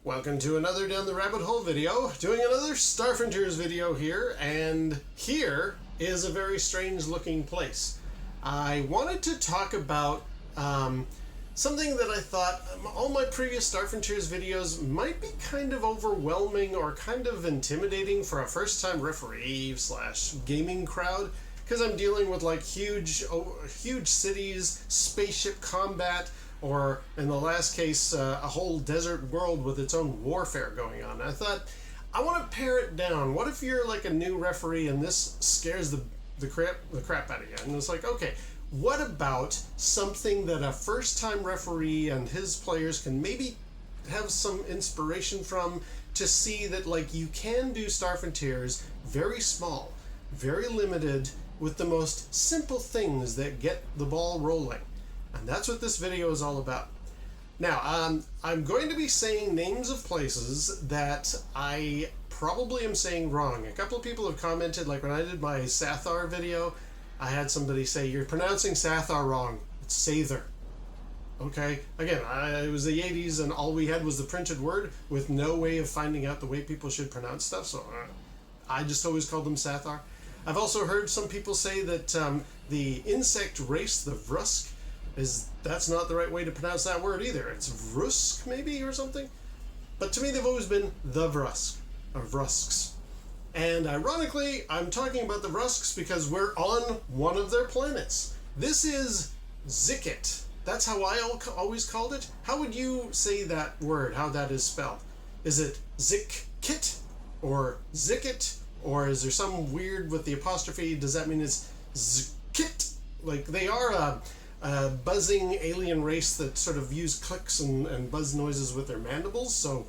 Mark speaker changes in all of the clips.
Speaker 1: Welcome to another Down the Rabbit Hole video, doing another Star Frontiers video here, and here is a very strange looking place. I wanted to talk about something that I thought all my previous Star Frontiers videos might be kind of overwhelming or kind of intimidating for a first-time referee slash gaming crowd, because I'm dealing with like huge cities, spaceship combat, or in the last case, a whole desert world with its own warfare going on. I thought, I want to pare it down. What if you're like a new referee and this scares the crap out of you? And it's like, okay, what about something that a first-time referee and his players can maybe have some inspiration from to see that like you can do Star Frontiers very small, very limited, with the most simple things that get the ball rolling. And that's what this video is all about. Now, I'm going to be saying names of places that I probably am saying wrong. A couple of people have commented, like when I did my Sathar video, I had somebody say, "You're pronouncing Sathar wrong. It's Sather." Okay, again, it was the 80s and all we had was the printed word with no way of finding out the way people should pronounce stuff, so I just always called them Sathar. I've also heard some people say that the insect race, the Vrusk, that's not the right way to pronounce that word either. It's Vrusk maybe or something. But to me they've always been the Vrusk or Vrusks. And ironically, I'm talking about the Vrusks because we're on one of their planets. This is Zikit. That's how I always called it. How would you say that word, how that is spelled? Is it zik-kit or Zikit? Or is there some weird with the apostrophe? Does that mean it's Zikit? Like they are a buzzing alien race that sort of use clicks and buzz noises with their mandibles, so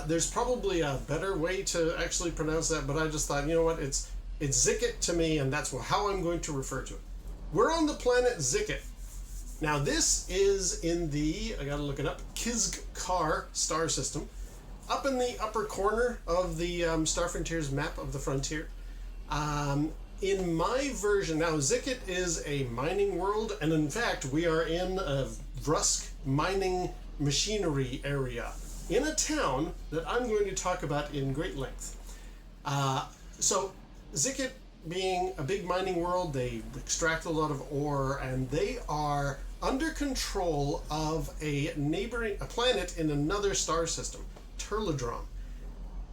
Speaker 1: there's probably a better way to actually pronounce that, but I just thought, you know what, it's Zikit to me, and that's how I'm going to refer to it. We're on the planet Zikit. Now this is in the, I gotta look it up, Kizkar star system, up in the upper corner of the Star Frontiers map of the frontier. In my version, now Zikit is a mining world, and in fact we are in a Vrusk mining machinery area in a town that I'm going to talk about in great length. So Zikit being a big mining world, they extract a lot of ore, and they are under control of a planet in another star system, Turladrom.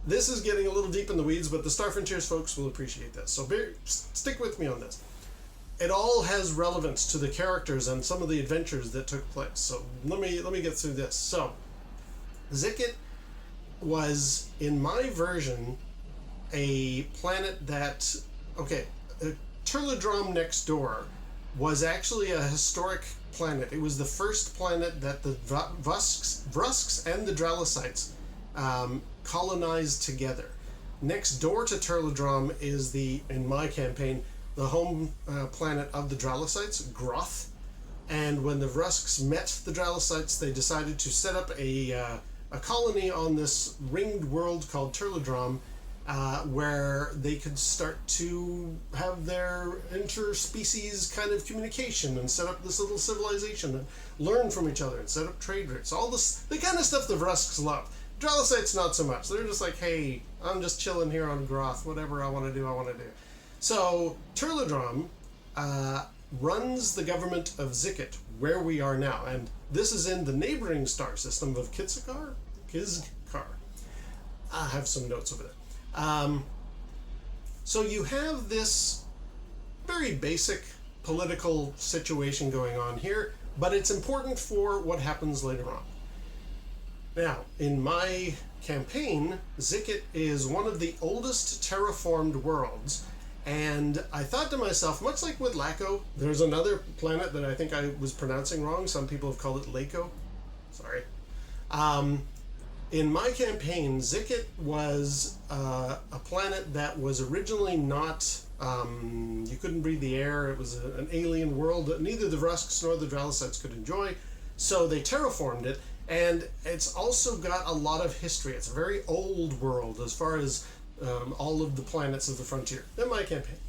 Speaker 1: This is getting a little deep in the weeds, but the Star Frontiers folks will appreciate this. So stick with me on this. It all has relevance to the characters and some of the adventures that took place. So let me get through this. So Zikit was, in my version, a planet that, Turladrom next door was actually a historic planet. It was the first planet that the Vrusks and the Dralicites colonized together. Next door to Turladrom is in my campaign, the home planet of the Dralicites, Groth. And when the Vrusks met the Dralicites, they decided to set up a colony on this ringed world called Turladrom, where they could start to have their interspecies kind of communication and set up this little civilization and learn from each other and set up trade routes. All this, the kind of stuff the Vrusks love. Dralicites not so much. They're just like, hey, I'm just chilling here on Groth. Whatever I want to do, I want to do. So Turladrom runs the government of Zikit, where we are now. And this is in the neighboring star system of Kizkar. I have some notes over there. So you have this very basic political situation going on here, but it's important for what happens later on. Now, in my campaign, Zikit is one of the oldest terraformed worlds, and I thought to myself, much like with Laco, there's another planet that I think I was pronouncing wrong. Some people have called it Laco. Sorry. In my campaign, Zikit was a planet that was originally not, you couldn't breathe the air. It was an alien world that neither the Vrusks nor the Dralicites could enjoy, so they terraformed it. And it's also got a lot of history. It's a very old world as far as all of the planets of the frontier in my campaign.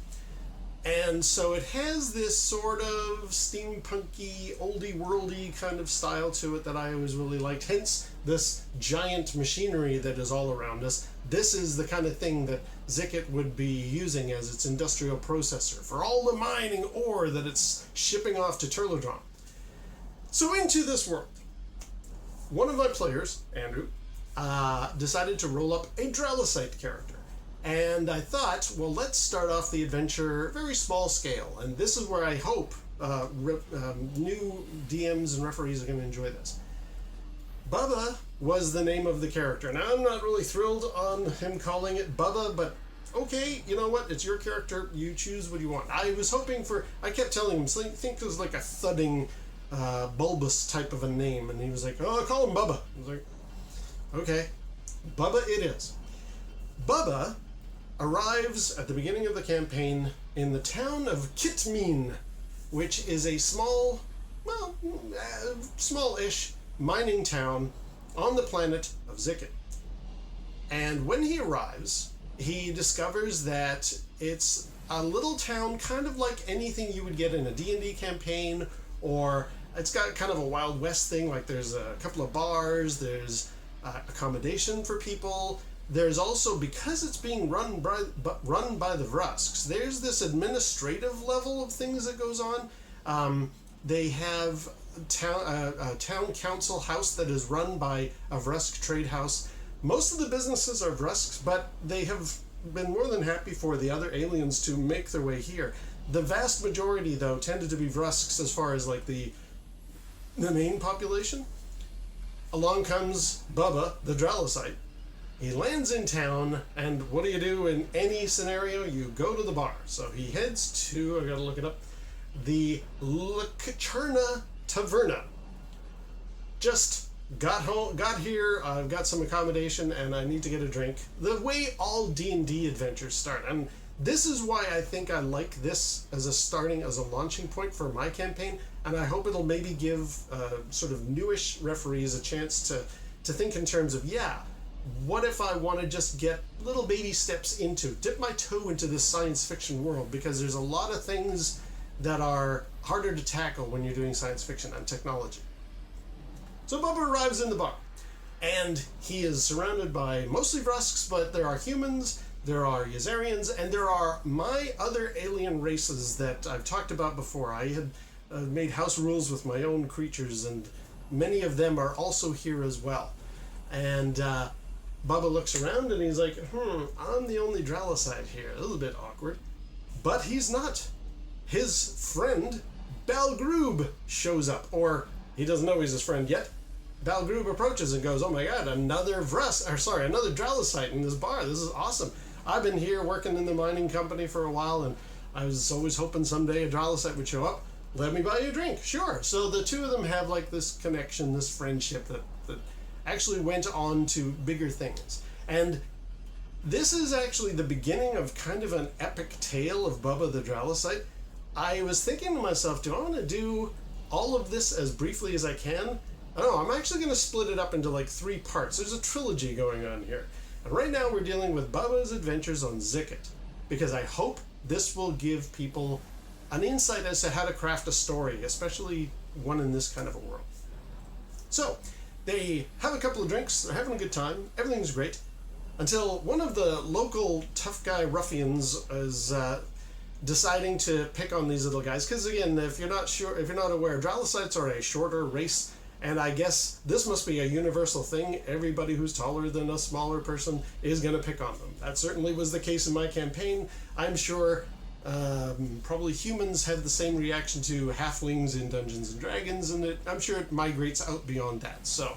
Speaker 1: And so it has this sort of steampunky, oldie worldy kind of style to it that I always really liked. Hence, this giant machinery that is all around us. This is the kind of thing that Zikit would be using as its industrial processor for all the mining ore that it's shipping off to Turlodron. So into this world, one of my players, Andrew, decided to roll up a Dralosite character. And I thought, well, let's start off the adventure very small scale. And this is where I hope new DMs and referees are going to enjoy this. Bubba was the name of the character. Now, I'm not really thrilled on him calling it Bubba, but okay, you know what? It's your character. You choose what you want. I was hoping for... I kept telling him, think it was like a thudding, bulbous type of a name. And he was like, oh, call him Bubba. I was like, okay, Bubba it is. Bubba arrives at the beginning of the campaign in the town of Kitmeen, which is a small, well, small-ish mining town on the planet of Zikit. And when he arrives, he discovers that it's a little town kind of like anything you would get in a D&D campaign, or it's got kind of a Wild West thing, like there's a couple of bars, there's accommodation for people. There's also, because it's being run by the Vrusks, there's this administrative level of things that goes on. They have a town council house that is run by a Vrusk trade house. Most of the businesses are Vrusks, but they have been more than happy for the other aliens to make their way here. The vast majority, though, tended to be Vrusks as far as like the main population. Along comes Bubba, the Dralosite. He lands in town, and what do you do in any scenario? You go to the bar. So he heads to, I gotta look it up, the Cherna Taverna. Just got here, I've got some accommodation, and I need to get a drink. The way all D&D adventures start. And this is why I think I like this as a launching point for my campaign, and I hope it'll maybe give sort of newish referees a chance to think in terms of, what if I want to just get little baby steps dip my toe into this science fiction world, because there's a lot of things that are harder to tackle when you're doing science fiction and technology. So Bubba arrives in the bar, and he is surrounded by mostly Vrusks, but there are humans, there are Yazarians, and there are my other alien races that I've talked about before. I had made house rules with my own creatures, and many of them are also here as well. And Bubba looks around and he's like, I'm the only Dralosite here. A little bit awkward. But he's not. His friend, Balgroob, shows up. Or, he doesn't know he's his friend yet. Balgroob approaches and goes, oh my god, another Dralosite in this bar. This is awesome. I've been here working in the mining company for a while, and I was always hoping someday a Dralosite would show up. Let me buy you a drink. Sure. So the two of them have like this connection, this friendship that actually went on to bigger things. And this is actually the beginning of kind of an epic tale of Bubba the Dralosite. I was thinking to myself, do I want to do all of this as briefly as I can? I don't know, I'm actually going to split it up into like 3 parts. There's a trilogy going on here. And right now we're dealing with Bubba's adventures on Zikit, because I hope this will give people an insight as to how to craft a story, especially one in this kind of a world. So, they have a couple of drinks, they're having a good time, everything's great, until one of the local tough guy ruffians is deciding to pick on these little guys. Because again, if you're not aware, Dralosites are a shorter race, and I guess this must be a universal thing. Everybody who's taller than a smaller person is going to pick on them. That certainly was the case in my campaign. I'm sure probably humans have the same reaction to halflings in Dungeons and Dragons, and I'm sure it migrates out beyond that. So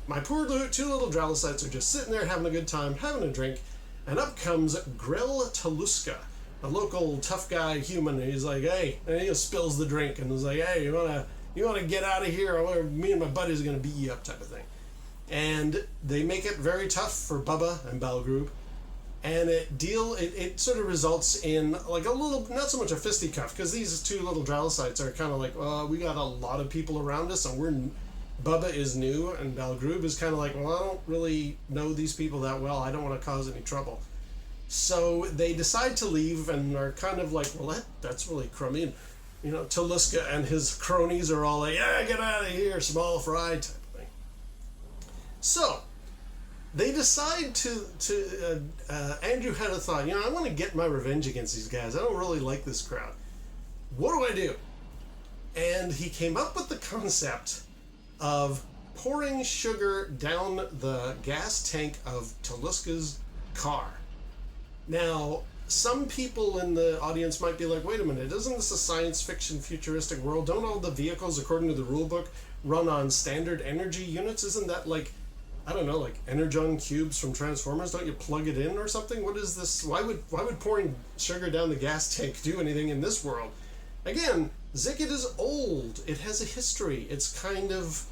Speaker 1: my poor 2 little Dralosites are just sitting there having a good time, having a drink, and up comes Grell Taluska, a local tough guy human, and he's like, hey, and he spills the drink and is like, hey, you wanna get out of here, or me and my buddies are gonna beat you up, type of thing. And they make it very tough for Bubba and Balgroob. And it sort of results in like a little, not so much a fisticuff, because these 2 little Dralosites are kind of like, we got a lot of people around us, and Bubba is new, and Balgroob is kind of like, well, I don't really know these people that well, I don't want to cause any trouble. So they decide to leave and are kind of like, well, that's really crummy. And, you know, Taliska and his cronies are all like, yeah, get out of here, small fry type of thing. So they decide Andrew had a thought, you know, I want to get my revenge against these guys. I don't really like this crowd. What do I do? And he came up with the concept of pouring sugar down the gas tank of Taliska's car. Now, some people in the audience might be like, wait a minute, isn't this a science fiction futuristic world? Don't all the vehicles, according to the rule book, run on standard energy units? Isn't that like, I don't know, like Energon cubes from Transformers? Don't you plug it in or something? What is this? Why would pouring sugar down the gas tank do anything in this world? Again, Zikit is old. It has a history. It's kind of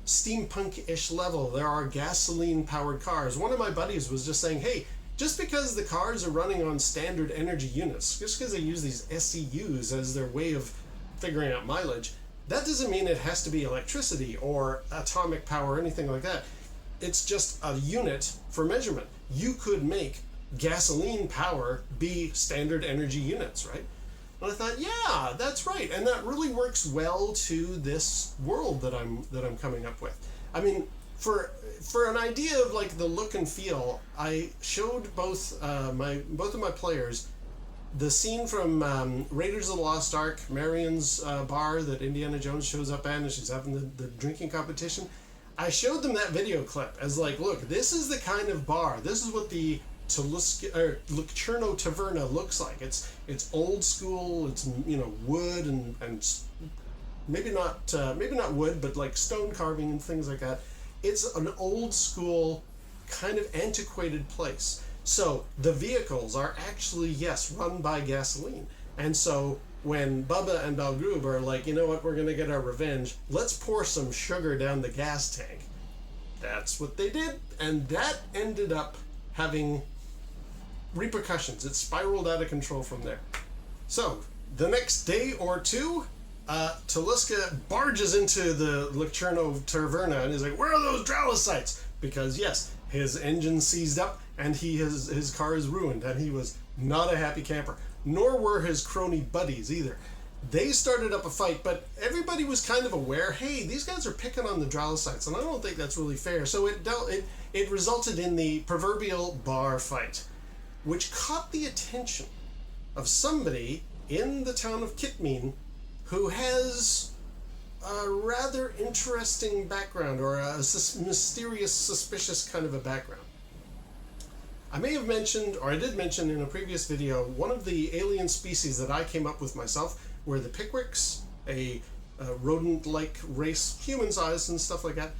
Speaker 1: steampunk-ish level. There are gasoline-powered cars. One of my buddies was just saying, hey, just because the cars are running on standard energy units, just because they use these SCUs as their way of figuring out mileage, that doesn't mean it has to be electricity or atomic power or anything like that. It's just a unit for measurement. You could make gasoline power be standard energy units, right? And I thought, yeah, that's right, and that really works well to this world that I'm coming up with. I mean, for an idea of like the look and feel, I showed both of my players the scene from Raiders of the Lost Ark, Marion's bar that Indiana Jones shows up at, and she's having the drinking competition. I showed them that video clip as like, look, this is the kind of bar. This is what the Lucerno Taverna looks like. It's old school. It's, you know, wood and maybe not wood, but like stone carving and things like that. It's an old school kind of antiquated place. So the vehicles are actually, yes, run by gasoline. And so when Bubba and Balgroob are like, you know what, we're going to get our revenge, let's pour some sugar down the gas tank. That's what they did, and that ended up having repercussions. It spiraled out of control from there. So the next day or two, Taliska barges into the Lucerno Taverna and is like, where are those Dralicites? Because yes, his engine seized up and his car is ruined, and he was not a happy camper. Nor were his crony buddies either. They started up a fight, but everybody was kind of aware, hey, these guys are picking on the Dralicites, and I don't think that's really fair. So it resulted in the proverbial bar fight, which caught the attention of somebody in the town of Kitmeen who has a rather interesting background, or a mysterious, suspicious kind of a background. I may have mentioned, or I did mention in a previous video, one of the alien species that I came up with myself were the Pickwicks, a rodent-like race, human-sized and stuff like that.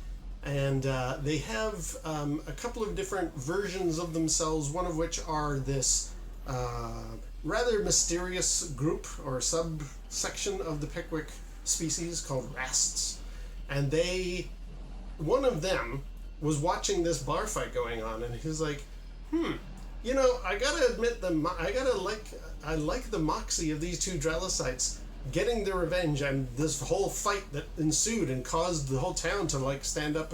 Speaker 1: And they have a couple of different versions of themselves, one of which are this rather mysterious group or subsection of the Pickwick species called Rasts. And one of them was watching this bar fight going on, and he's like, you know, I gotta admit, I like the moxie of these two Dralicites getting their revenge, and this whole fight that ensued and caused the whole town to like stand up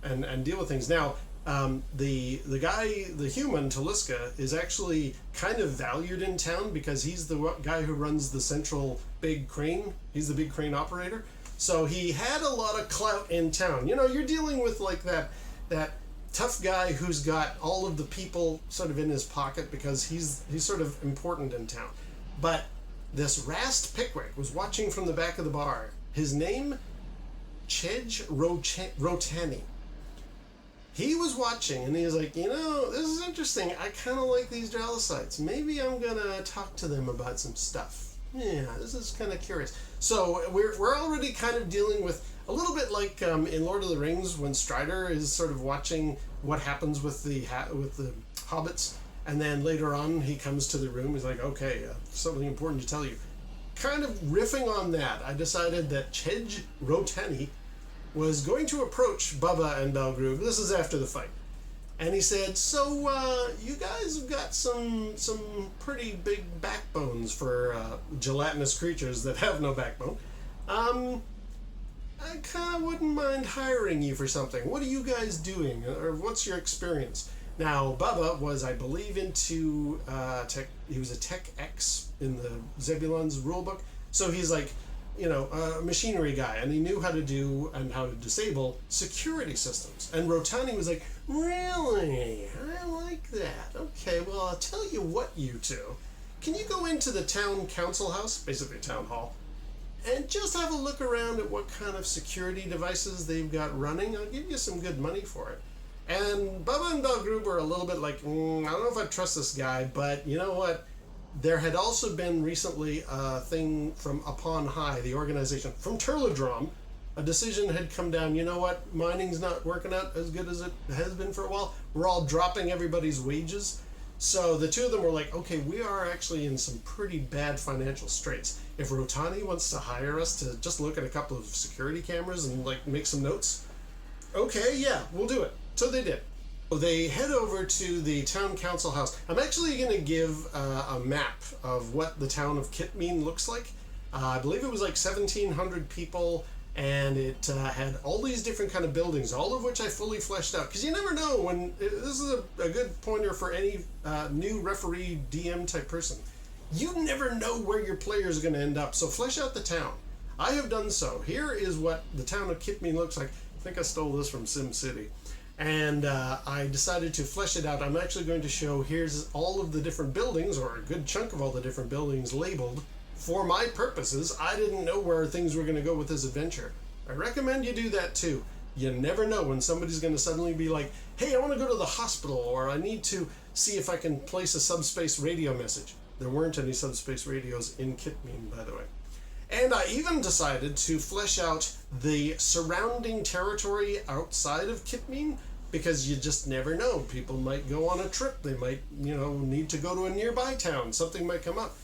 Speaker 1: and deal with things. Now, the guy, the human Taliska, is actually kind of valued in town because he's the guy who runs the central big crane. He's the big crane operator. So he had a lot of clout in town. You know, you're dealing with like that tough guy who's got all of the people sort of in his pocket because he's sort of important in town. But this Rast Pickwick was watching from the back of the bar. His name, Chej Rotani. He was watching and he was like, you know, this is interesting. I kind of like these Dralicites. Maybe I'm gonna talk to them about some stuff. Yeah, this is kind of curious. So we're already kind of dealing with a little bit like in Lord of the Rings when Strider is sort of watching what happens with the hobbits, and then later on he comes to the room. He's like, okay, something important to tell you. Kind of riffing on that, I decided that Chej Rotani was going to approach Bubba and Balgroob. This is after the fight. And he said, so you guys have got some pretty big backbones for gelatinous creatures that have no backbone. I kind of wouldn't mind hiring you for something. What are you guys doing? Or what's your experience? Now, Bubba was, I believe, into tech. He was a Tech X in the Zebulon's rulebook. So he's like, a machinery guy, and he knew how to do and how to disable security systems. And Rotani was like, really? I like that. Okay, well, I'll tell you what, you two. Can you go into the town council house, basically town hall, and just have a look around at what kind of security devices they've got running? I'll give you some good money for it. And Bubba and Belgrube were a little bit like, I don't know if I trust this guy, but you know what? There had also been recently a thing from Upon High, the organization, from Turlodrom. A decision had come down, you know what? Mining's not working out as good as it has been for a while. We're all dropping everybody's wages. So the two of them were like, okay, we are actually in some pretty bad financial straits. If Rotani wants to hire us to just look at a couple of security cameras and like make some notes, okay, yeah, we'll do it. So they did. They head over to the town council house. I'm actually going to give a map of what the town of Kitmeen looks like. I believe it was like 1,700 people, and it had all these different kind of buildings, all of which I fully fleshed out. Because you never know when... This is a good pointer for any new referee DM type person. You never know where your players are going to end up, so flesh out the town. I have done so. Here is what the town of Kitmeen looks like. I think I stole this from SimCity. And I decided to flesh it out. I'm actually going to show here's all of the different buildings, or a good chunk of all the different buildings labeled for my purposes. I didn't know where things were going to go with this adventure. I recommend you do that too. You never know when somebody's going to suddenly be like, hey, I want to go to the hospital, or I need to see if I can place a subspace radio message. There weren't any subspace radios in Kitmeen, by the way. And I even decided to flesh out the surrounding territory outside of Kitmeen, because you just never know. People might go on a trip. They might, need to go to a nearby town. Something might come up.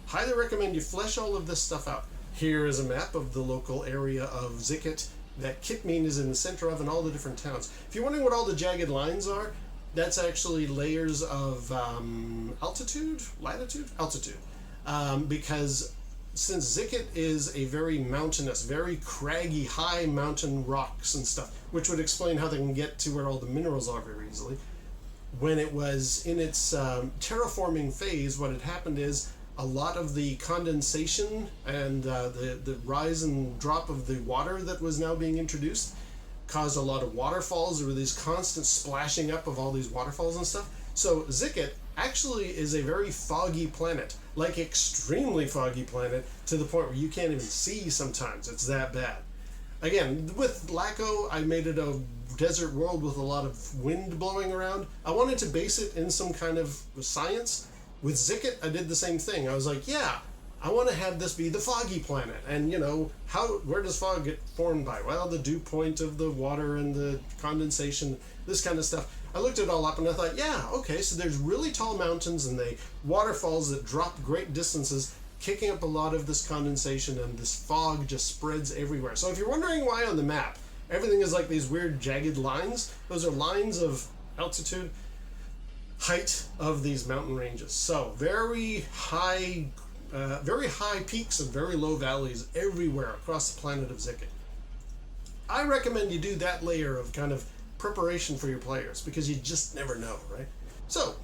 Speaker 1: Highly recommend you flesh all of this stuff out. Here is a map of the local area of Zikit that Kitmeen is in the center of, and all the different towns. If you're wondering what all the jagged lines are, that's actually layers of altitude, because since Zikit is a very mountainous, very craggy, high mountain rocks and stuff, which would explain how they can get to where all the minerals are very easily. When it was in its terraforming phase, what had happened is a lot of the condensation and the rise and drop of the water that was now being introduced caused a lot of waterfalls. There were these constant splashing up of all these waterfalls and stuff. So Zikit actually is a very foggy planet, like extremely foggy planet, to the point where you can't even see sometimes. It's that bad. Again, with Laco, I made it a desert world with a lot of wind blowing around. I wanted to base it in some kind of science. With Zikit, I did the same thing. I was like, yeah, I want to have this be the foggy planet. And, where does fog get formed by? Well, the dew point of the water and the condensation, this kind of stuff. I looked it all up and I thought, yeah, okay, so there's really tall mountains and they waterfalls that drop great distances, kicking up a lot of this condensation, and this fog just spreads everywhere. So if you're wondering why on the map everything is like these weird jagged lines, those are lines of altitude, height of these mountain ranges. So very high peaks and very low valleys everywhere across the planet of Zikit. I recommend you do that layer of kind of preparation for your players, because you just never know, right? So,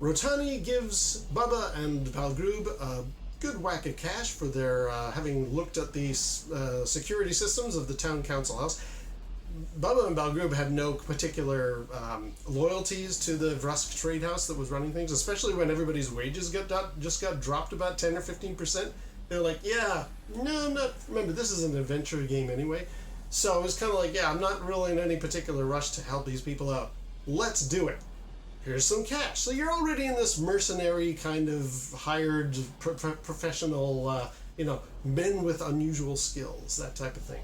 Speaker 1: Rotani gives Bubba and Belgrube a good whack of cash for their having looked at the security systems of the town council house. Bubba and Belgrube had no particular loyalties to the Vrusk trade house that was running things, especially when everybody's wages just got dropped about 10 or 15%. They're like, yeah, no, I'm not. Remember, this is an adventure game anyway. So it was kind of like, yeah, I'm not really in any particular rush to help these people out. Let's do it. Here's some cash. So you're already in this mercenary kind of hired professional, men with unusual skills, that type of thing.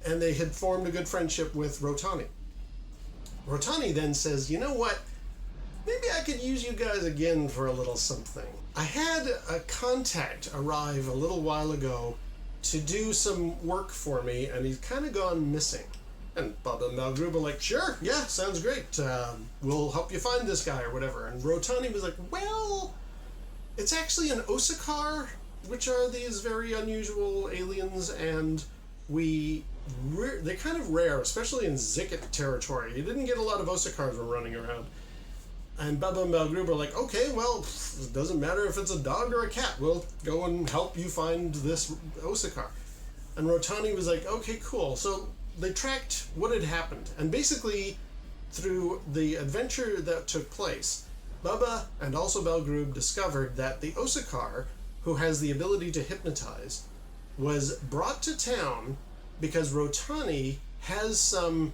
Speaker 1: And they had formed a good friendship with Rotani. Rotani then says, you know what? Maybe I could use you guys again for a little something. I had a contact arrive a little while ago to do some work for me, and he's kind of gone missing. And Bubba and Belgrube were like, sure, yeah, sounds great. We'll help you find this guy or whatever. And Rotani was like, well, it's actually an Osakar, which are these very unusual aliens, and we they're kind of rare, especially in Zikit territory. You didn't get a lot of Osakars were running around. And Bubba and Balgrub are like, okay, well, it doesn't matter if it's a dog or a cat. We'll go and help you find this Osakar. And Rotani was like, okay, cool. So they tracked what had happened. And basically, through the adventure that took place, Bubba and also Balgrub discovered that the Osakar, who has the ability to hypnotize, was brought to town because Rotani has some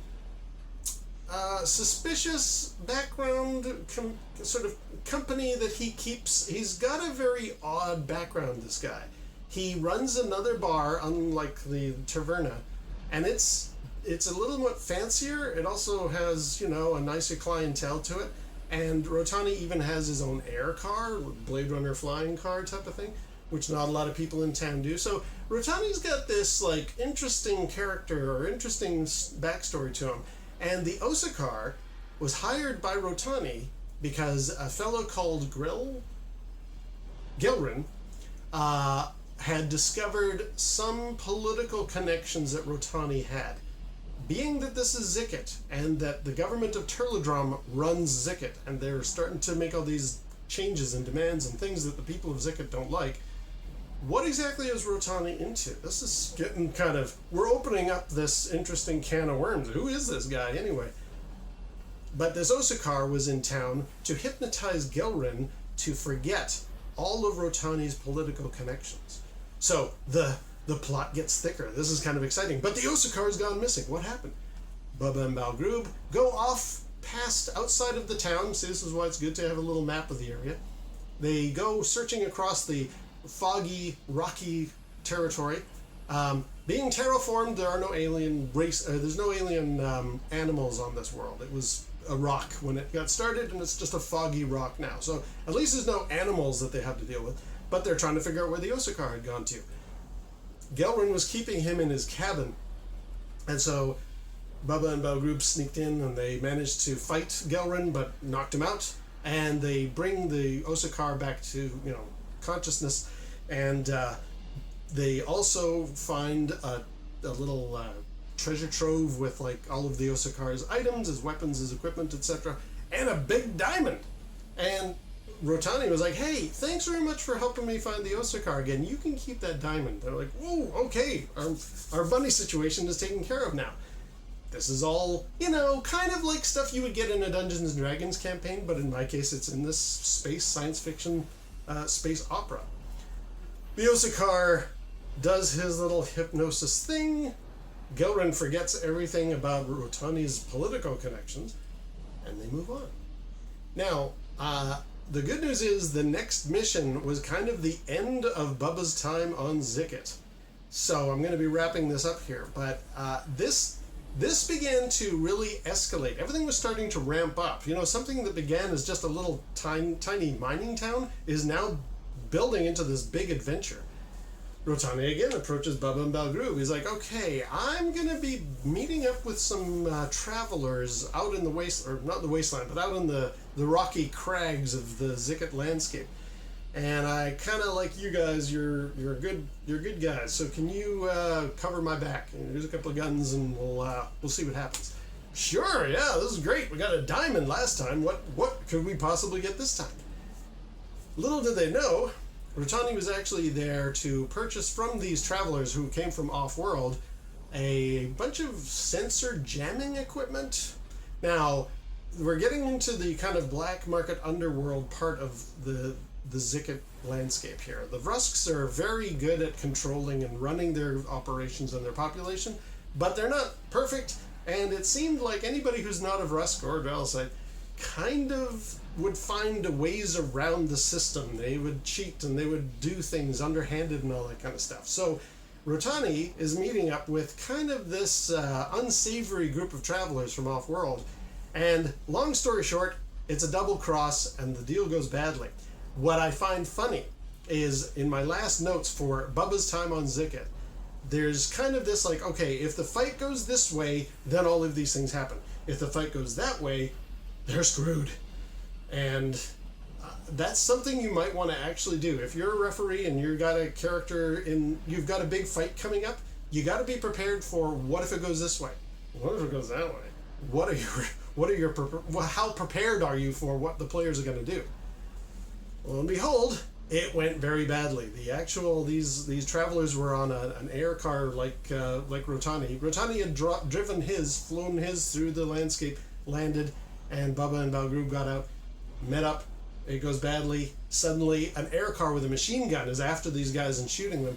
Speaker 1: suspicious background sort of company that he keeps. He's got a very odd background, this guy. He runs another bar, unlike the Taverna, and it's a little bit fancier. It also has, you know, a nicer clientele to it. And Rotani even has his own air car, Blade Runner flying car type of thing, which not a lot of people in town do. So Rotani's got this, like, interesting character or interesting backstory to him. And the Osakar was hired by Rotani because a fellow called Gilrin had discovered some political connections that Rotani had. Being that this is Zikit, and that the government of Turladrom runs Zikit, and they're starting to make all these changes and demands and things that the people of Zikit don't like, what exactly is Rotani into? This is getting kind of... We're opening up this interesting can of worms. Who is this guy, anyway? But this Osakar was in town to hypnotize Gelrin to forget all of Rotani's political connections. So, the plot gets thicker. This is kind of exciting. But the Osakar's gone missing. What happened? Bubba and Balgrub go off past outside of the town. See, this is why it's good to have a little map of the area. They go searching across the foggy, rocky territory. Being terraformed, there are no alien race. There's no alien animals on this world. It was a rock when it got started, and it's just a foggy rock now. So at least there's no animals that they have to deal with. But they're trying to figure out where the Osakar had gone to. Gelrin was keeping him in his cabin, and so Bubba and Balgrub sneaked in, and they managed to fight Gelrin, but knocked him out. And they bring the Osakar back to, you know, consciousness, and they also find a little treasure trove with, like, all of the Osakar's items, his weapons, his equipment, etc., and a big diamond. And Rotani was like, hey, thanks very much for helping me find the Osakar again. You can keep that diamond. They're like, whoa, okay, our bunny situation is taken care of now. This is all, you know, kind of like stuff you would get in a Dungeons & Dragons campaign, but in my case it's in this space science fiction space opera. The Osakar does his little hypnosis thing. Gelrin forgets everything about Rotani's political connections, and they move on. Now, the good news is the next mission was kind of the end of Bubba's time on Zikit. So I'm going to be wrapping this up here, but this began to really escalate. Everything was starting to ramp up. You know, something that began as just a little tiny mining town is now building into this big adventure. Rotani again approaches Bubba and Balgrub. He's like, okay, I'm going to be meeting up with some travelers out in the not the wasteland, but out in the rocky crags of the Zikit landscape. And I kind of like you guys. You're good guys. So can you cover my back? Here's a couple of guns, and we'll see what happens. Sure, yeah, this is great. We got a diamond last time. What could we possibly get this time? Little did they know, Rotani was actually there to purchase from these travelers who came from off-world a bunch of sensor jamming equipment. Now, we're getting into the kind of black market underworld part of the Zikit landscape here. The Vrusks are very good at controlling and running their operations and their population, but they're not perfect, and it seemed like anybody who's not a Vrusk or a Dwellsite kind of would find ways around the system. They would cheat and they would do things underhanded and all that kind of stuff. So Rotani is meeting up with kind of this unsavory group of travelers from off-world, and long story short, it's a double cross and the deal goes badly. What I find funny is in my last notes for Bubba's time on Zikit, there's kind of this like, okay, if the fight goes this way, then all of these things happen. If the fight goes that way, they're screwed. And that's something you might want to actually do. If you're a referee and you've got a character you've got a big fight coming up, you got to be prepared for what if it goes this way? What if it goes that way? How prepared are you for what the players are going to do? Lo and behold, it went very badly. These travelers were on an air car like Rotani. Rotani had flown his through the landscape, landed, and Bubba and Balgrub got out, met up. It goes badly. Suddenly, an air car with a machine gun is after these guys and shooting them.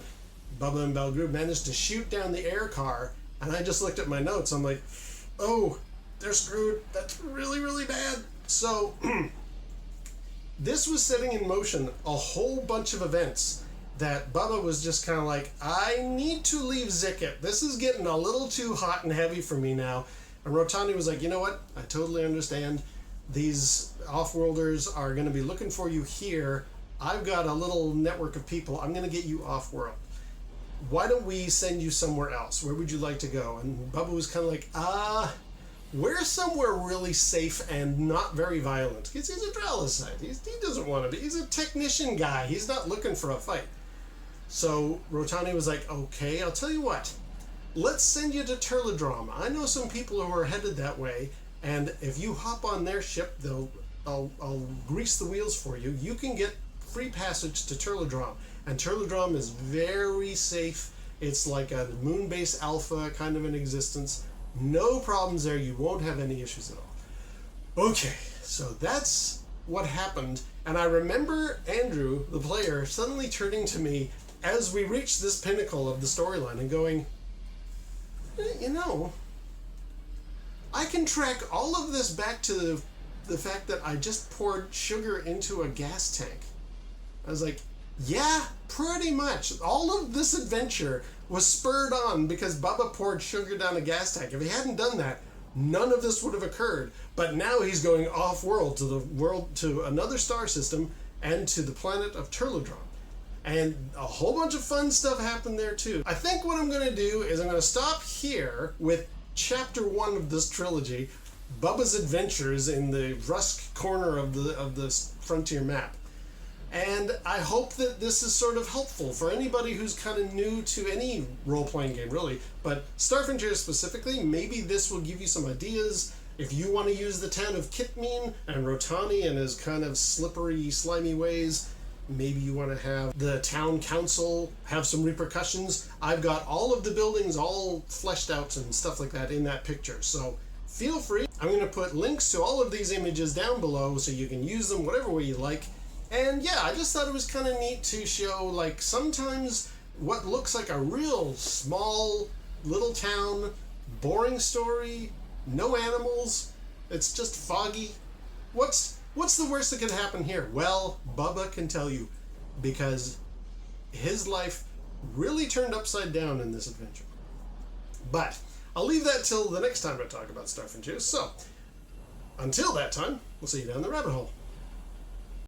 Speaker 1: Bubba and Balgrub managed to shoot down the air car, and I just looked at my notes. I'm like, oh, they're screwed. That's really, really bad. So this was setting in motion a whole bunch of events that Bubba was just kind of like, I need to leave Zikit. This is getting a little too hot and heavy for me now. And Rotani was like, you know what? I totally understand. These off-worlders are going to be looking for you here. I've got a little network of people. I'm going to get you off-world. Why don't we send you somewhere else? Where would you like to go? And Bubba was kind of like, where's somewhere really safe and not very violent? Because he's a Dralicite. He doesn't want to be. He's a technician guy. He's not looking for a fight. So Rotani was like, okay, I'll tell you what. Let's send you to Turladrom. I know some people who are headed that way, and if you hop on their ship, I'll grease the wheels for you. You can get free passage to Turladrom. And Turladrom is very safe. It's like a moon-based alpha kind of an existence. No problems there. You won't have any issues at all. Okay, so that's what happened. And I remember Andrew, the player, suddenly turning to me as we reached this pinnacle of the storyline and going, you know, I can track all of this back to the fact that I just poured sugar into a gas tank. I was like, yeah, pretty much. All of this adventure was spurred on because Bubba poured sugar down a gas tank. If he hadn't done that, none of this would have occurred. But now he's going off-world to another star system and to the planet of Turladrom. And a whole bunch of fun stuff happened there too. I think what I'm going to do is I'm going to stop here with Chapter 1 of this trilogy, Bubba's Adventures in the Rusk corner of the Frontier map. And I hope that this is sort of helpful for anybody who's kind of new to any role-playing game, really. But Starfinger specifically, maybe this will give you some ideas. If you want to use the town of Kitmeen and Rotani and his kind of slippery, slimy ways, maybe you want to have the town council have some repercussions. I've got all of the buildings all fleshed out and stuff like that in that picture. So feel free. I'm going to put links to all of these images down below so you can use them whatever way you like. And yeah, I just thought it was kind of neat to show, like, sometimes what looks like a real small little town, boring story, no animals, it's just foggy. What's the worst that could happen here? Well, Bubba can tell you, because his life really turned upside down in this adventure. But I'll leave that till the next time I talk about Starfinger. So, until that time, we'll see you down the rabbit hole.